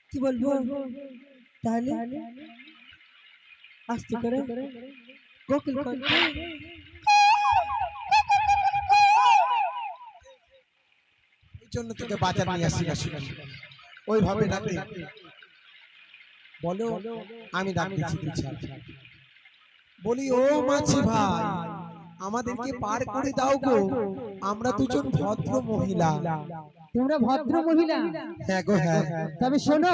কি বলবো তাহলে আস্তে করে কোকিল এই জন্য তোকে বাজার নিয়ে আসি না শুনি ওইভাবে ডাকে বলো আমি ডাক দিচ্ছি বলি ও মাছি ভাই আমাদেরকে পার করে দাও গো আমরা দুজন ভদ্র মহিলা। তোমরা ভদ্র মহিলা? হ্যাঁ গো হ্যাঁ। তবে শোনো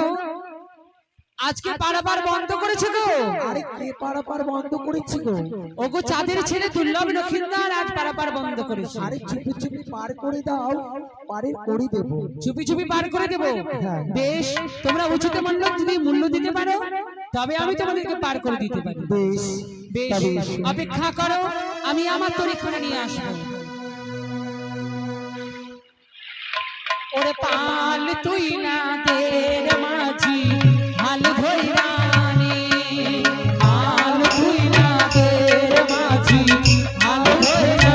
আজকে পারাপার বন্ধ করেছে গো। আরে কে পারাপার বন্ধ করেছে গো? ওগো চাঁদের ছেলে দুর্লভ লক্ষিন্দার আজ পারাপার বন্ধ করেছে। আরে চুপি চুপি পার করে দাও, পারে করে দেব। চুপি চুপি পার করে দেব? বেশ, তোমরা উচিত মূল্য দিতে পারো তবে আমি তোমাদেরকে পার করে দিতে পারি। বেশ বেশ, অপেক্ষা করো, আমি আমার তরিখানা নিয়ে আসবো। ওরে পাল তুই না দের মাঝি হাল ধইরানি, পাল তুই না দের মাঝি হাল ধইরানি।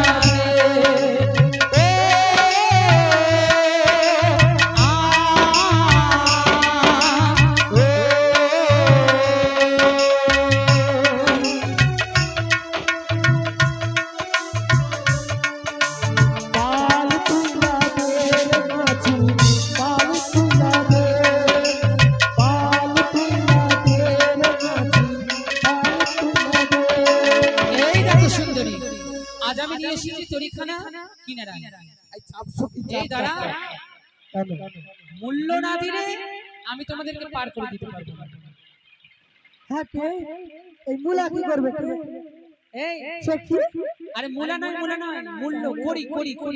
মূল্য না দিলে আমি তোমাদেরকে পার করে দিতে পারবো না। হ্যাঁ, এই মূলা কি করবে? এই আরে মূলা নয় মূল্য করি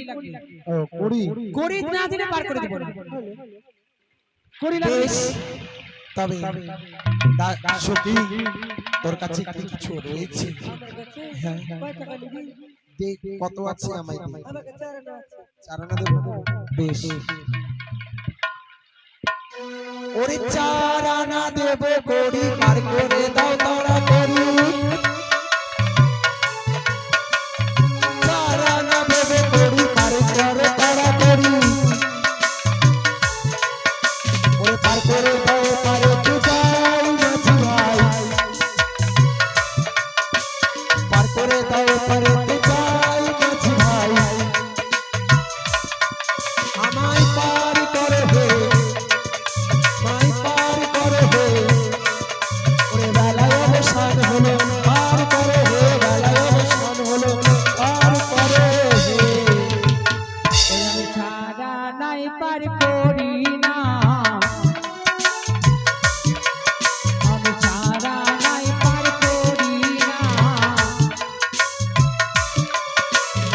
লাগবে। করি না দিলে পার করে দেব না। করি লাগবে। তবে সখী তোর কাছে কি কিছু রয়েছে? হ্যাঁ দেখ কত আছে আমায় দে। আমাকে চারানা দেব। বেশ ওরে চারানা দেব করি পার করে দাও তারা করি। চারানা দেব করি পার করে তারা করি। ওরে পার করে দাও পারে তো যাই মাঝি ভাই। পার করে দাও পারে তো যাই মাঝি ভাই। আমায় পার করে হে মাই পার করে হে। ওরে বেলায় অবসান হলো পার করে হে, বেলায় অবসান হলো পার করে হে। আমি ছাড়া নাই পার করি না, আমি ছাড়া নাই পার করি না।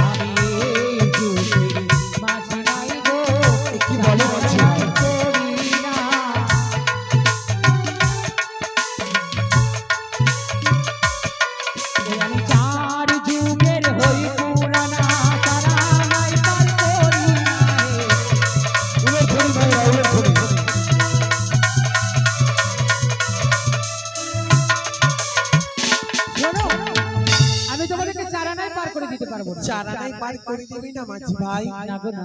আমি এই যুগের মাঝি নাই গো, কি বলে মাঝি ভাই? করি না। আমি চার যুগের হই পুরানা, তারা নাই পার করি না। উলের ধরি ভাই উলের ধরি। শোনো, আমি তোমাদেরকে চারানাই পার করে দিতে পারবো না। চারানাই পার করে দিবি না মাঝি ভাই? না গো না।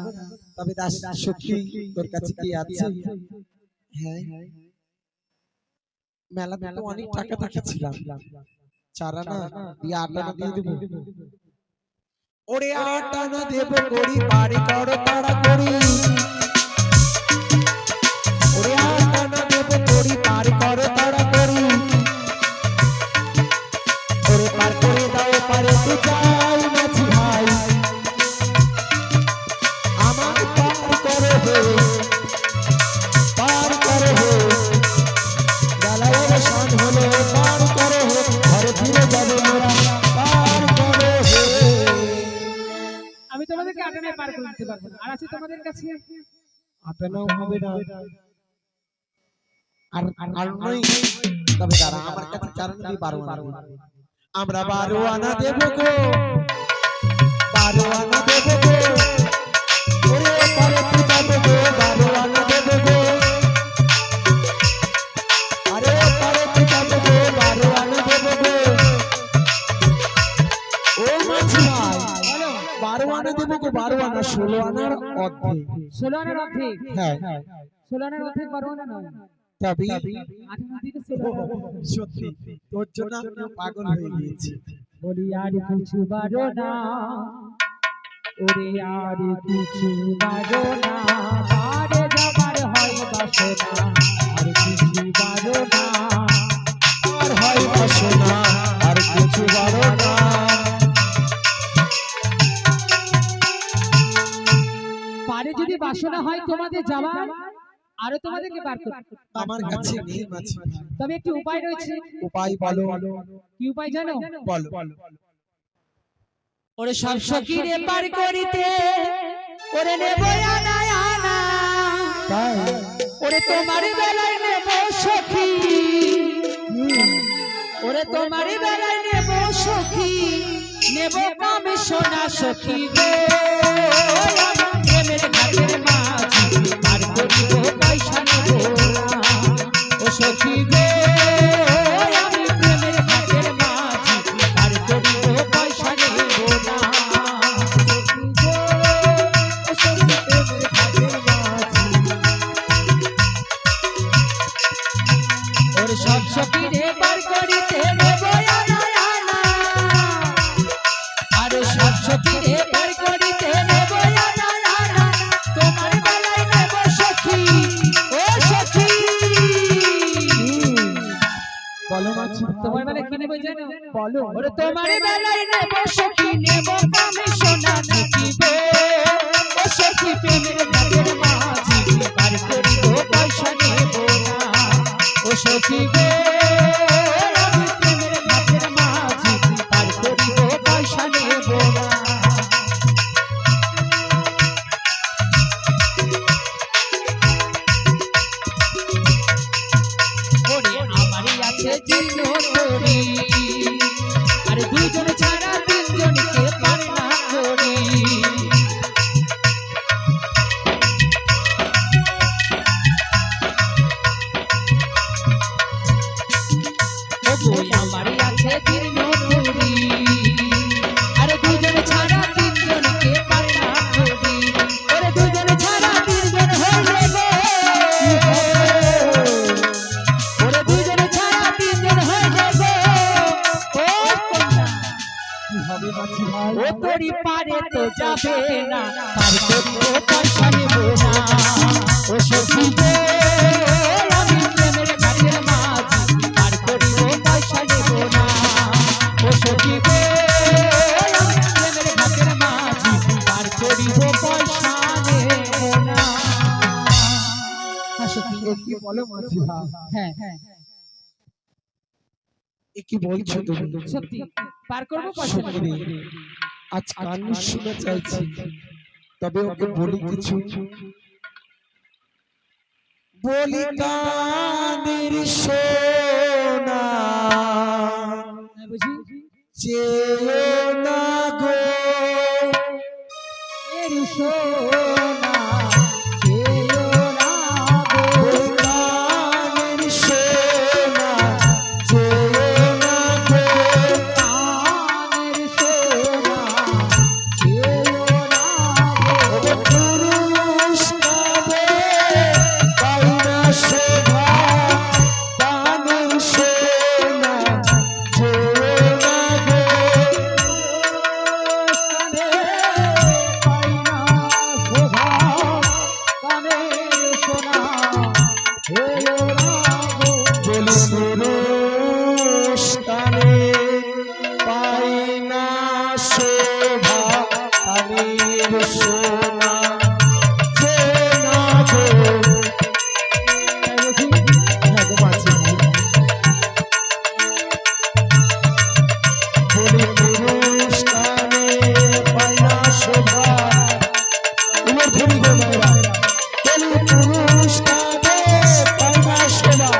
তবে দাস সখী তোর কাছে কি আছে? হ্যাঁ মেলাতে তো অনেক টাকা ছিলাম। চারানা দিয়ে আটানা দিয়ে দেবো। ওরে আটানা দেব করি বাড়ি করো তাড়া করি। ওরে আটানা দেব করি বাড়ি করো তাড়া করি। ওরে পার করে দাও পারে তো যাই মাঝি ভাই। আমার পার করে হে পার করে হে। বেলায় অবসান হলো পার করে হে, ঘরে ফিরে যাবে মোরা পার করে হে। আমি তোমাদেরকে আটানাই পার করে দিতে পারবো না। আর আছে তোমাদের কাছে আটানাও হবে না আর নয়। তবে দাঁড়া আমার কাছে চারানা দিয়ে 12 আনা দিবি। আমরা 12 আনা দেব গো, 12 আনা দেব গো। ওরে পারে তো যাবে গো, 12 আনা দেব গো। আরে পারে তো যাবে গো, 12 আনা দেব গো। ও মাঝি ভাই বলো 12 আনা দেবো গো, 12 আনা, 16 আনার অর্ধেক। 16 আনার অর্ধেক? হ্যাঁ 16 আনার অর্ধেক 12 আনা নয়, তবে 18 দিকে 16 আনা। সত্যি তোর জন্য আমি পাগল হয়ে গিয়েছি। বলি আর কিছু বারো না, ওরে আর কিছু বারো না, বারে যাবার হয় বাসনা, আর কিছু বারো না, আর হয় বাসনা, আর কিছু বারো না। পারে যদি বাসনা হয় তোমাদের যাবার, আরো তোমাদেরকে বার করতে আমার কাছে নেই মাছি ভাই। তবে একটি উপায় রয়েছে। উপায় বলো। কি উপায় জানো? বলো। ওরে সব সখীরে পার করিতে, ওরে নেব আনা আনা, তাই ওরে তোমার বেলায় নেব সখী, ওরে তোমার বেলায় নেব সখী, নেব কামে সোনা সখী গো, প্রেমের ঘাটের মাঝি পার করিব পয়সা নেব না, ও সখী গো আমি প্রেমের ঘাটের মাঝি পার করিব পয়সা নেব না, সখী গো ও সখী প্রেমের ঘাটের মাঝি। ওর সব সখীরে পার করিতে নেব আনা আনা, আর সব সখীরে পার করিতে নেব আনা আনা, তোমার বেলায় নেব সখী, ও সখী। বলো মাছি ভাই। তোমার বেলায় কি নেব জানো? বলো। ওরে তোমার বেলায় নেব সখী, নেব কামে সোনা সখী গো, ও সখী প্রেমের ঘাটের মাঝি পার করিব পয়সা নেব না, ও সখী গো আমি প্রেমের ঘাটের মাঝি পার করিব পয়সা নেব না। ওরে আমারই আছে জীর্ণ তরি, আর দুজন ছাড়া তিনজনকে পার না করি, আমারই আছে জীর্ণ তরি, আর দুজন ছাড়া তিনজনকে পার না করি, ওরে দুজন ছাড়া তিনজন হইলে গো, ওরে দুজন ছাড়া তিনজন হইলে গো, ও কন্যা কি হবে মাছি ভাই? ও তোরি পারে তো যাবে না, পার করিব পয়সা নেব না, ও সখী গো আমি প্রেমের ঘাটের মাঝি পার করিব পয়সা নেব না, ও সখী গো আমি প্রেমের ঘাটের মাঝি পার করিব পয়সা নেব না। হ্যাঁ সখী, এ কি বলো মাছি ভাই? হ্যাঁ এ কি বলছো তুমি? সত্যি পার করবো পয়সা নেব সত্যি। না। আজ কান শুনে চাইছি, তবে ওকে বলি কিছু। বলি কানের সোনা, হ্যাঁ, বুঝি চেয়েও না গো, এর সোনা চেয়েও না গো, বলি কানের সোনা, চেয়েও না গো, কানের সোনা চেয়েও না গো, ও পুরুষ কাঁদে পাই না শোভা, কানের সোনা, চেয়েও না গো, কানে পাই না শোভা, কানের সোনা চেয়েও না গো, বলি পুরুষ কানে পাই না শোভা, কানের সোনা, চেয়েও না গো। তাই বুঝি? হ্যাঁ গো মাঝি ভাই। বলি পুরুষ কানে পাই না শোভা, উমর ধরি গো মায়েরা। বলি পুরুষ কানে পাই না শোভা,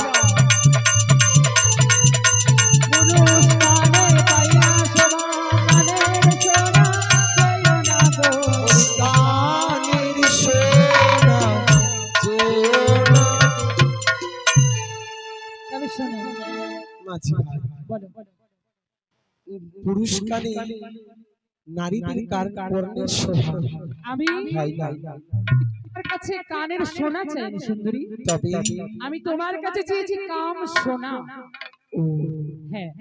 পুরুষ কানে পাই না শোভা, কানের সোনা চেয়েও না গো, কানের সোনা, চেয়েও না। তবে শোনো, মাঝি ভাই, বলো পুরুষ কানে নারীদের কার কর্ণের শোভা আমি হয় না, তোমার কাছে কানের সোনা চাইনি সুন্দরী, তবে আমি তোমার কাছে চেয়েছি কাম সোনা। ও হ্যাঁ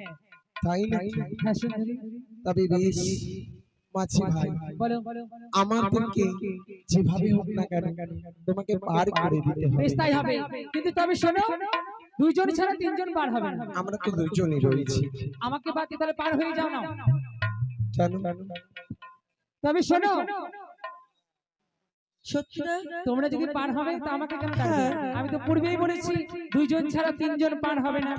তাই নাকি? হ্যাঁ সুন্দরী, তবে বেশ মাছি ভাই, বলো। আমাদেরকে যেভাবে হোক না কেন তোমাকে পার করে দিতে হবে। বেশ তাই হবে, কিন্তু তবে শোনো, দুইজন ছাড়া তিনজন পার হবে না। আমরা তো দুজনই রয়েছি। আমাকে বাদ দিয়ে তাহলে পার হয়ে যাও না। কেন? তবে শোনো, সত্যি না? তোমরা যদি পার হবে তা আমাকে কেন ডাকবে? আমি তো পূর্বেই বলেছি দুইজন ছাড়া তিনজন পার হবে না।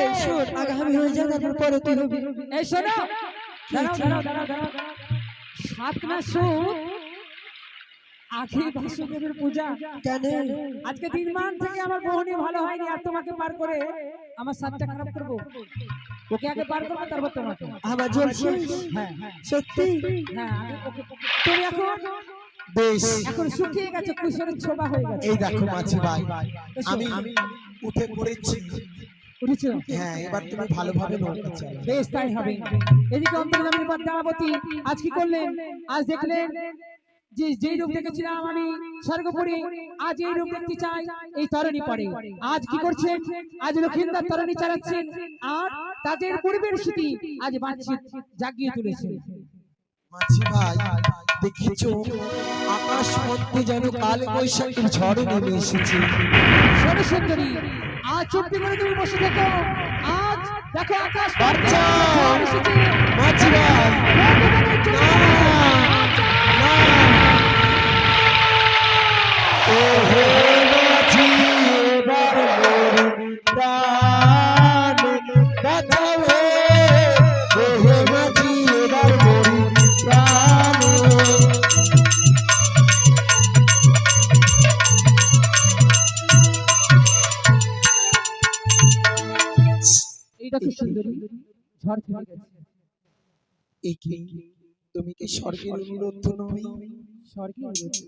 এই শোন, আগামী হয়ে যা, তারপর পরে তুই হবি। এই শোনো, দাঁড়াও। 7 মাস সুখ আখি বাসুদেবের পূজা। কেন? আজকে 3 মাস থেকে আমার বহনি ভালো হয়নি, আর তোমাকে পার করে আমার সাতটা খারাপ করবো। ওকে আগে পার করবো, তারপর তোমাকে। আমার জ্বলছিস? হ্যাঁ সত্যি? হ্যাঁ আগে ওকে। তুমি বেশ, এখন শুকিয়ে গেছে, কুশলের ছোবা হয়ে গেছে। এই দেখো মাছি ভাই, এসো। আমি উঠে পড়েছি। উঠেছো? হ্যাঁ, এবার তুমি ভালোভাবে নৌকা চালাও। বেশ তাই হবে। এদিকে অন্তর্যামীর পদ্মাবতী আজ কি করলেন? আজ দেখলেন যে যেই রূপ দেখেছিলাম আমি স্বর্গপুরী, আজ এই রূপ দেখতে চাই এই তরণী পড়ে। আজ কি করছেন? আজ লক্ষিন্দর তরণী চালাচ্ছেন, আর তাদের পূর্বের স্মৃতি আজ বাঁচিয়ে জাগিয়ে তুলেছেন। মাছি ভাই, দেখেছো আকাশ মধ্যে যেন কাল বৈশাখীর ঝড় নেমে এসেছে। শোনো সুন্দরী, আজ চুপটি করে তুমি বসে থেকো। আজ দেখো আকাশ বাচ্চা! ঝড় এসেছে। মাছি ভাই, ভগবানের জন্য বাচ্চা! ও হে মাছি, এবার মোর প্রাণ বাঁচাও হে। ও হে মাছি, এবার মোর প্রাণ। এই দেখো সুন্দরী, ঝড় থেমে গেছে। এই কি, তুমি কি স্বর্গের অনুরোধ নই? স্বর্গে রয়েছে।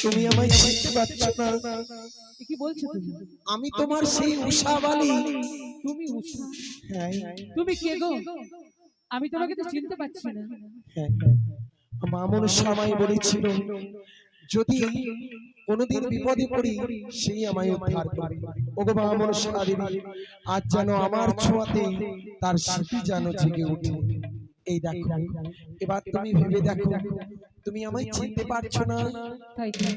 তুমি আমায় চিনতে পারছো না? এ কি বলছো তুমি? আমি তোমার সেই উষাবালি। তুমি উষা? হ্যাঁ তুমি কে গো? আমি তোমাকে তো চিনতে পারছি না। হ্যাঁ, মামুন সময় বলেছিল যদি কোনোদিন বিপদে পড়ি সেই আমায় উদ্ধার করবে। ওগো মামুন সাদেবী, আজ যেন আমার ছোঁয়াতে তার স্মৃতি যেন জেগে ওঠে। এই দেখো, এবার তুমি ভেবে দেখো, তুমি আমায় চিনতে পারছো না? তাই তো।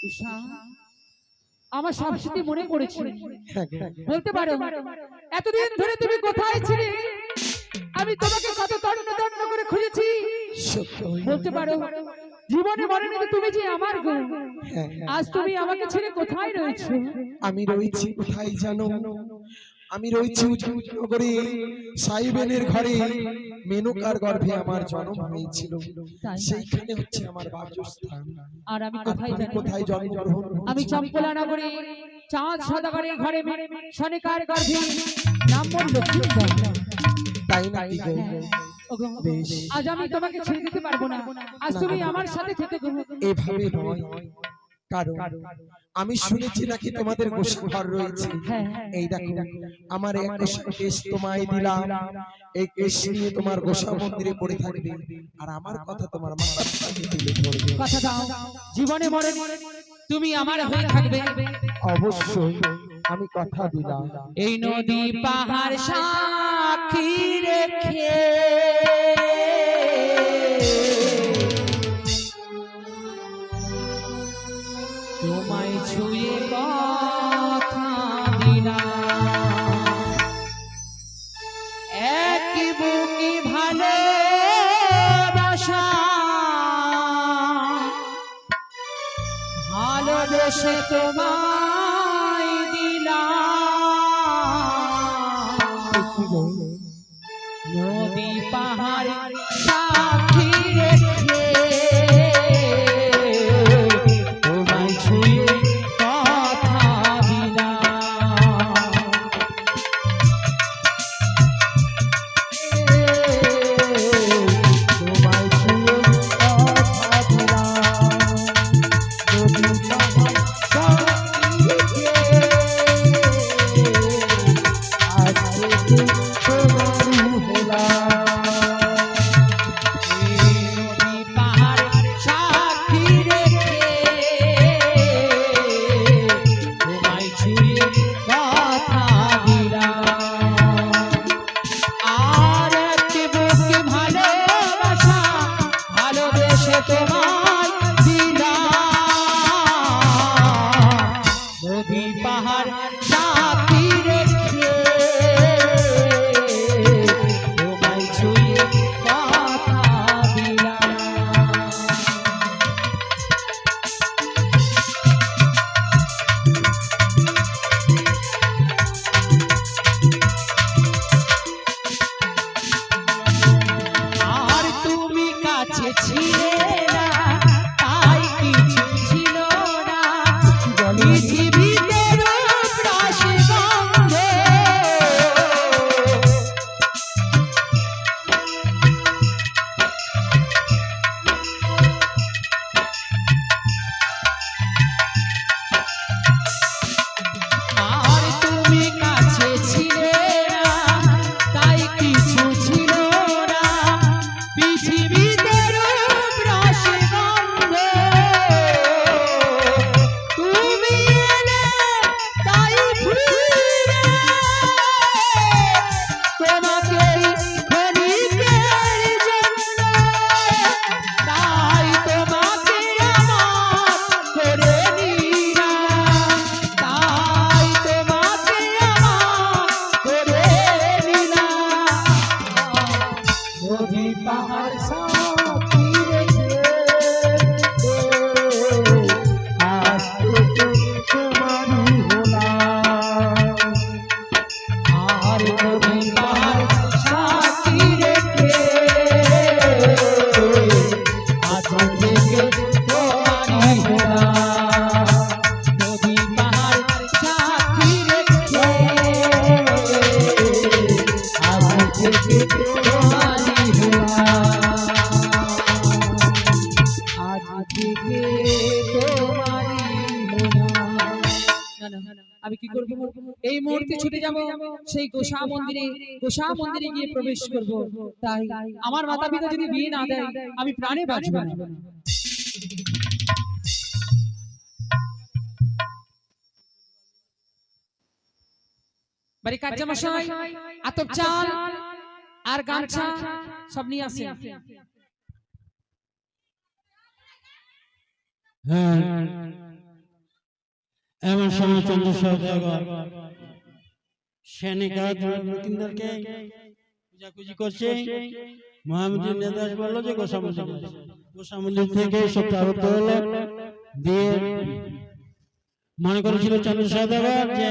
উষা, আমার সব স্মৃতি মনে পড়েছে। হ্যাঁ, বলতে পারো এতদিন ধরে তুমি কোথায় ছিলে? আমি তোমাকে কত তন্ন তন্ন করে খুঁজেছি। সত্য। বলতে পারো জীবনে মরণে তুমি যে আমার গো। হ্যাঁ, আজ তুমি আমাকে ছেড়ে কোথায় রয়েছো? আমি রয়েছি কোথায় জানো? আমি রয়েছি উজনগরে সাইবেনের ঘরে। মেনকার গর্ভে আমার জন্ম হয়েছিল, সেইখানে হচ্ছে আমার বাসস্থান। আর আমি কোথায় তুমি জানি? কোথায় জন্মগ্রহণ করেছো? আমি চম্পলা নগরে চাঁদ সদাগরের ঘরে শনিকার গর্ভে নাম মোর লক্ষ্মীন্দর। তাই নাকি গো? ওগো, বেশ। আজ আমি তোমাকে ছেড়ে দিতে পারবো না। আজ তুমি আমার সাথে থেকে গো। এভাবে নয়, কারণ আমি শুনেছি নাকি তোমাদের গোসাঘর রয়েছে। হ্যাঁ। এই দেখো, আমার এক কেশ তোমায় দিলাম, এই কেশ নিয়ে তোমার গোসা মন্দিরে পড়ে থাকবে, আর আমার কথা তোমার মাথার কাছে তুলে ধরবে। কথা দাও, জীবনে মরণে তুমি আমার হয়ে থাকবে। অবশ্যই, আমি কথা দিলাম। এই নদী পাহাড় সাক্ষী রেখে তোমায় ছুঁয়ে কথা দিলাম। এক বুকে ভালোবাসা, ভালোবেসে তোমায় দিলাম। নদী পাহাড় সাক্ষী রেখে তোমায় ছুঁয়ে কথা দিলাম। তোমায় ছুঁয়ে কথা দিলাম। নদী পাহাড় সাক্ষী কাছে ছিলে না তাই কিছু ছিল না পৃথিবীতে রূপরাশ গন্ধ আর তুমি কাছে ছিলে না তাই কিছু ছিল না পৃথিবীতে রূপরাশ গন্ধ তুমি এলে তাই ফিরে তোমাকে ক্ষণিকের জন্য তাই তোমাকে আমার করে নিলাম তাই তোমাকে আমার করে নিলাম নদী পাহাড় সাথী রেখে আজ তো তোমারই হলাম আর নদী পাহাড় সাথী রেখে আজ থেকে তোমারই হলাম নদী পাহাড় সাথী রেখে আজ থেকে তোমারই হলাম আজ থেকে তোমারই হলাম আমি কি করব এই মুহূর্তে ছুটে যাব সেই গোসা মন্দিরে গিয়ে প্রবেশ করব তাই আমার মাতা পিতা যদি বিয়ে না দেয় আমি প্রাণে বাঁচব না বাড়ি কার্যমশাই আতপ চাল আর গামছা সব নিয়ে আসেন হ্যাঁ এমন সময় চন্দ্রশেখর সেনিকা নতুনদেরকে পূজাকুজি করছে মহামন্ত্রী নেতাজ বললো যে গোসামন্দির থেকে সবটা আরত হলো দিয়ে মনে করেছিল চন্দ্রশেখর যে